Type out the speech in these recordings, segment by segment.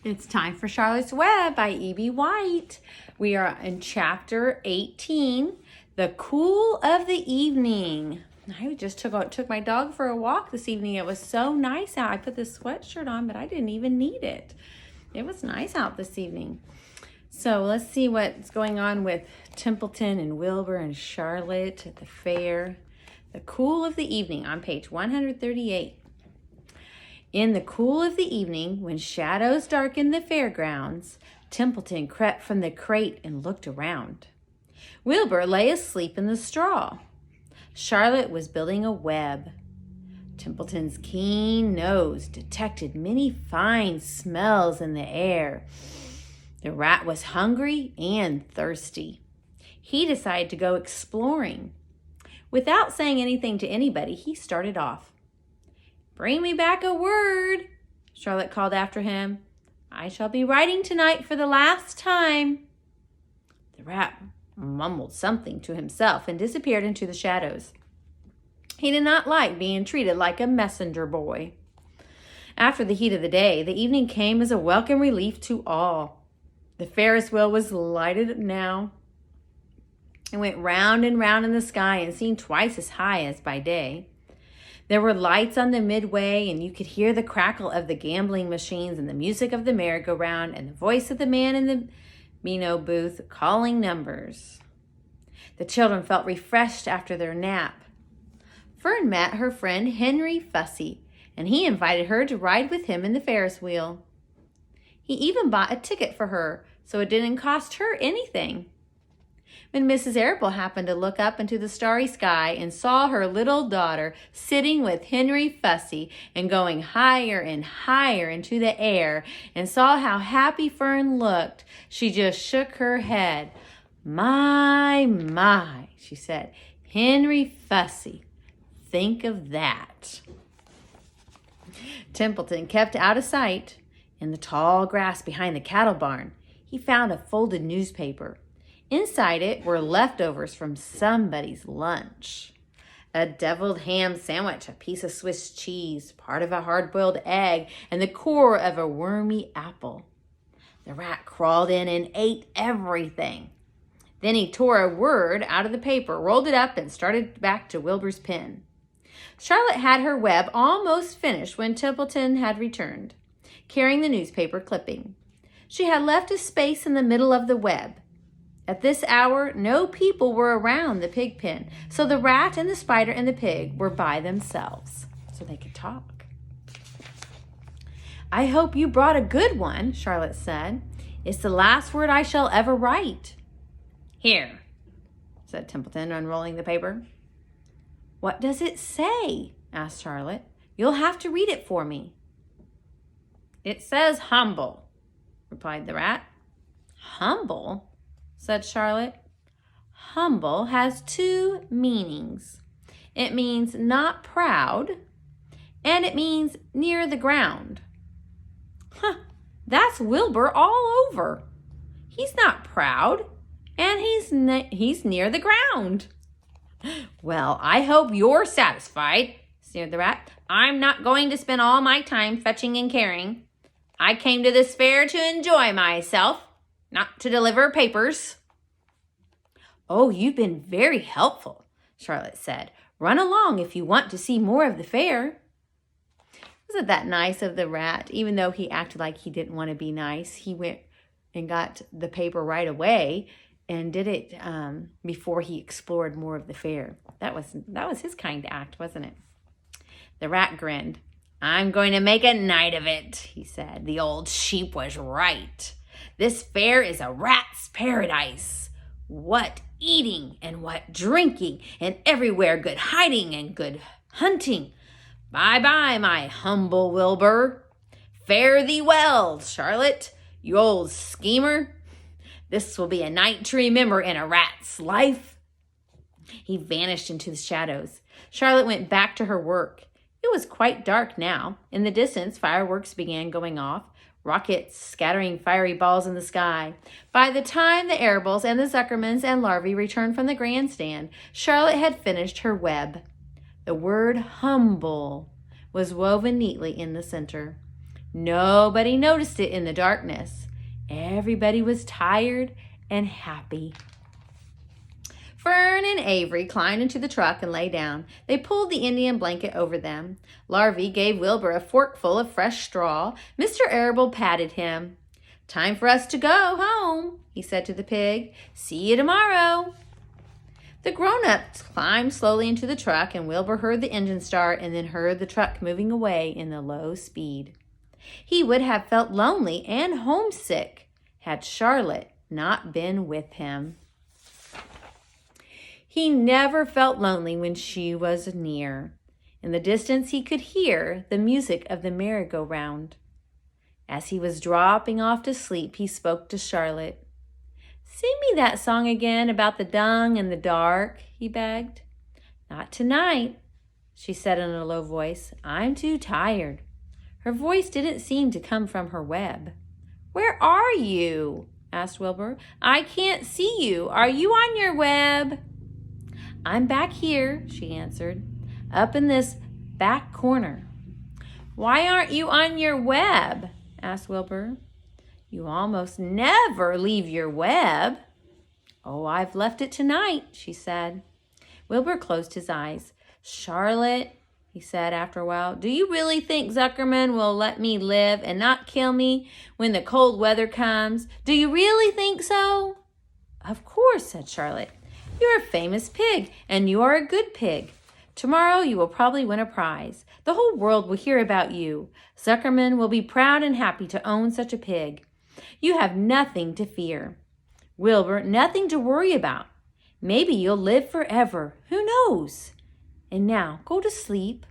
It's time for Charlotte's Web by E.B. White. We are in chapter 18, The Cool of the Evening. I just took my dog for a walk this evening. It was so nice out. I put this sweatshirt on, but I didn't even need it. It was nice out this evening. So let's see what's going on with Templeton and Wilbur and Charlotte at the fair. The Cool of the Evening on page 138. In the cool of the evening, when shadows darkened the fairgrounds, Templeton crept from the crate and looked around. Wilbur lay asleep in the straw. Charlotte was building a web. Templeton's keen nose detected many fine smells in the air. The rat was hungry and thirsty. He decided to go exploring. Without saying anything to anybody, he started off. "Bring me back a word," Charlotte called after him. "I shall be writing tonight for the last time." The rat mumbled something to himself and disappeared into the shadows. He did not like being treated like a messenger boy. After the heat of the day, the evening came as a welcome relief to all. The Ferris wheel was lighted now. It went round and round in the sky and seemed twice as high as by day. There were lights on the midway, and you could hear the crackle of the gambling machines and the music of the merry-go-round and the voice of the man in the Beano booth calling numbers. The children felt refreshed after their nap. Fern met her friend Henry Fussy, and he invited her to ride with him in the Ferris wheel. He even bought a ticket for her, so it didn't cost her anything. When Mrs. Arable happened to look up into the starry sky and saw her little daughter sitting with Henry Fussy and going higher and higher into the air and saw how happy Fern looked, she just shook her head. My, she said. "Henry Fussy, think of that." Templeton kept out of sight. In the tall grass behind the cattle barn, he found a folded newspaper. Inside it were leftovers from somebody's lunch. A deviled ham sandwich, a piece of Swiss cheese, part of a hard-boiled egg, and the core of a wormy apple. The rat crawled in and ate everything. Then he tore a word out of the paper, rolled it up, and started back to Wilbur's pen. Charlotte had her web almost finished when Templeton had returned, carrying the newspaper clipping. She had left a space in the middle of the web. At this hour, no people were around the pig pen, so the rat and the spider and the pig were by themselves, so they could talk. "I hope you brought a good one," Charlotte said. "It's the last word I shall ever write." "Here," said Templeton, unrolling the paper. "What does it say?" asked Charlotte. "You'll have to read it for me." "It says humble," replied the rat. "Humble?" said Charlotte. "Humble has two meanings. It means not proud, and it means near the ground." That's Wilbur all over. He's not proud, and he's near the ground. "Well, I hope you're satisfied," sneered the rat. "I'm not going to spend all my time fetching and carrying. I came to this fair to enjoy myself, not to deliver papers." "Oh, you've been very helpful," Charlotte said. "Run along if you want to see more of the fair." Wasn't that nice of the rat? Even though he acted like he didn't want to be nice, he went and got the paper right away and did it before he explored more of the fair. That was his kind act, wasn't it? The rat grinned. "I'm going to make a night of it," he said. "The old sheep was right. This fair is a rat's paradise. What eating and what drinking, and everywhere good hiding and good hunting. Bye-bye, my humble Wilbur. Fare thee well, Charlotte, you old schemer. This will be a night to remember in a rat's life." He vanished into the shadows. Charlotte went back to her work. It was quite dark now. In the distance, fireworks began going off, rockets scattering fiery balls in the sky. By the time the Arables and the Zuckermans and larvae returned from the grandstand, Charlotte had finished her web. The word humble was woven neatly in the center. Nobody noticed it in the darkness. Everybody was tired and happy. Fern and Avery climbed into the truck and lay down. They pulled the Indian blanket over them. Larvy gave Wilbur a forkful of fresh straw. Mr. Arable patted him. "Time for us to go home," he said to the pig. "See you tomorrow." The grown-ups climbed slowly into the truck, and Wilbur heard the engine start and then heard the truck moving away in the low speed. He would have felt lonely and homesick had Charlotte not been with him. He never felt lonely when she was near. In the distance, he could hear the music of the merry-go-round. As he was dropping off to sleep, he spoke to Charlotte. "Sing me that song again about the dung and the dark," he begged. "Not tonight," she said in a low voice. "I'm too tired." Her voice didn't seem to come from her web. "Where are you?" asked Wilbur. "I can't see you. Are you on your web?" "I'm back here," she answered, "up in this back corner." "Why aren't you on your web?" asked Wilbur. "You almost never leave your web." "Oh, I've left it tonight," she said. Wilbur closed his eyes. "Charlotte," he said after a while, "do you really think Zuckerman will let me live and not kill me when the cold weather comes? Do you really think so?" "Of course," said Charlotte. "You're a famous pig, and you are a good pig. Tomorrow you will probably win a prize. The whole world will hear about you. Zuckerman will be proud and happy to own such a pig. You have nothing to fear. Wilbur, nothing to worry about. Maybe you'll live forever. Who knows? And now go to sleep."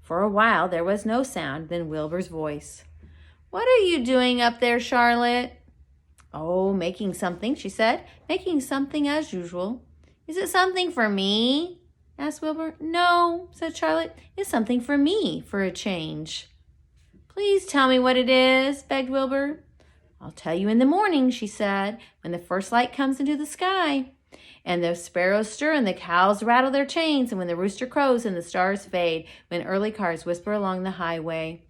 For a while there was no sound, then Wilbur's voice. "What are you doing up there, Charlotte?" "Oh, making something," she said. "Making something as usual." "Is it something for me?" asked Wilbur. "No," said Charlotte. "It's something for me, for a change." "Please tell me what it is," begged Wilbur. "I'll tell you in the morning," she said, "when the first light comes into the sky, and the sparrows stir and the cows rattle their chains, and when the rooster crows and the stars fade, when early cars whisper along the highway.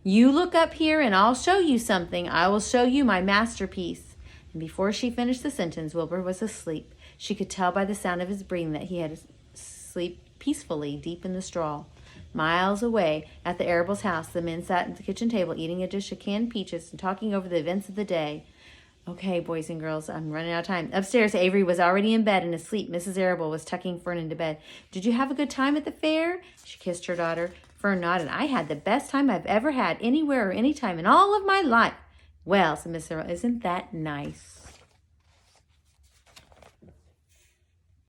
You look up here and I'll show you something. I will show you my masterpiece." And before she finished the sentence, Wilbur was asleep. She could tell by the sound of his breathing that he had slept peacefully deep in the straw. Miles away at the Arable's house, the men sat at the kitchen table eating a dish of canned peaches and talking over the events of the day. "Okay, boys and girls, I'm running out of time." Upstairs, Avery was already in bed and asleep. Mrs. Arable was tucking Fern into bed. "Did you have a good time at the fair?" She kissed her daughter. Fern nodded. "I had the best time I've ever had anywhere or any time in all of my life." "Well," said Mrs. Arable, "isn't that nice?"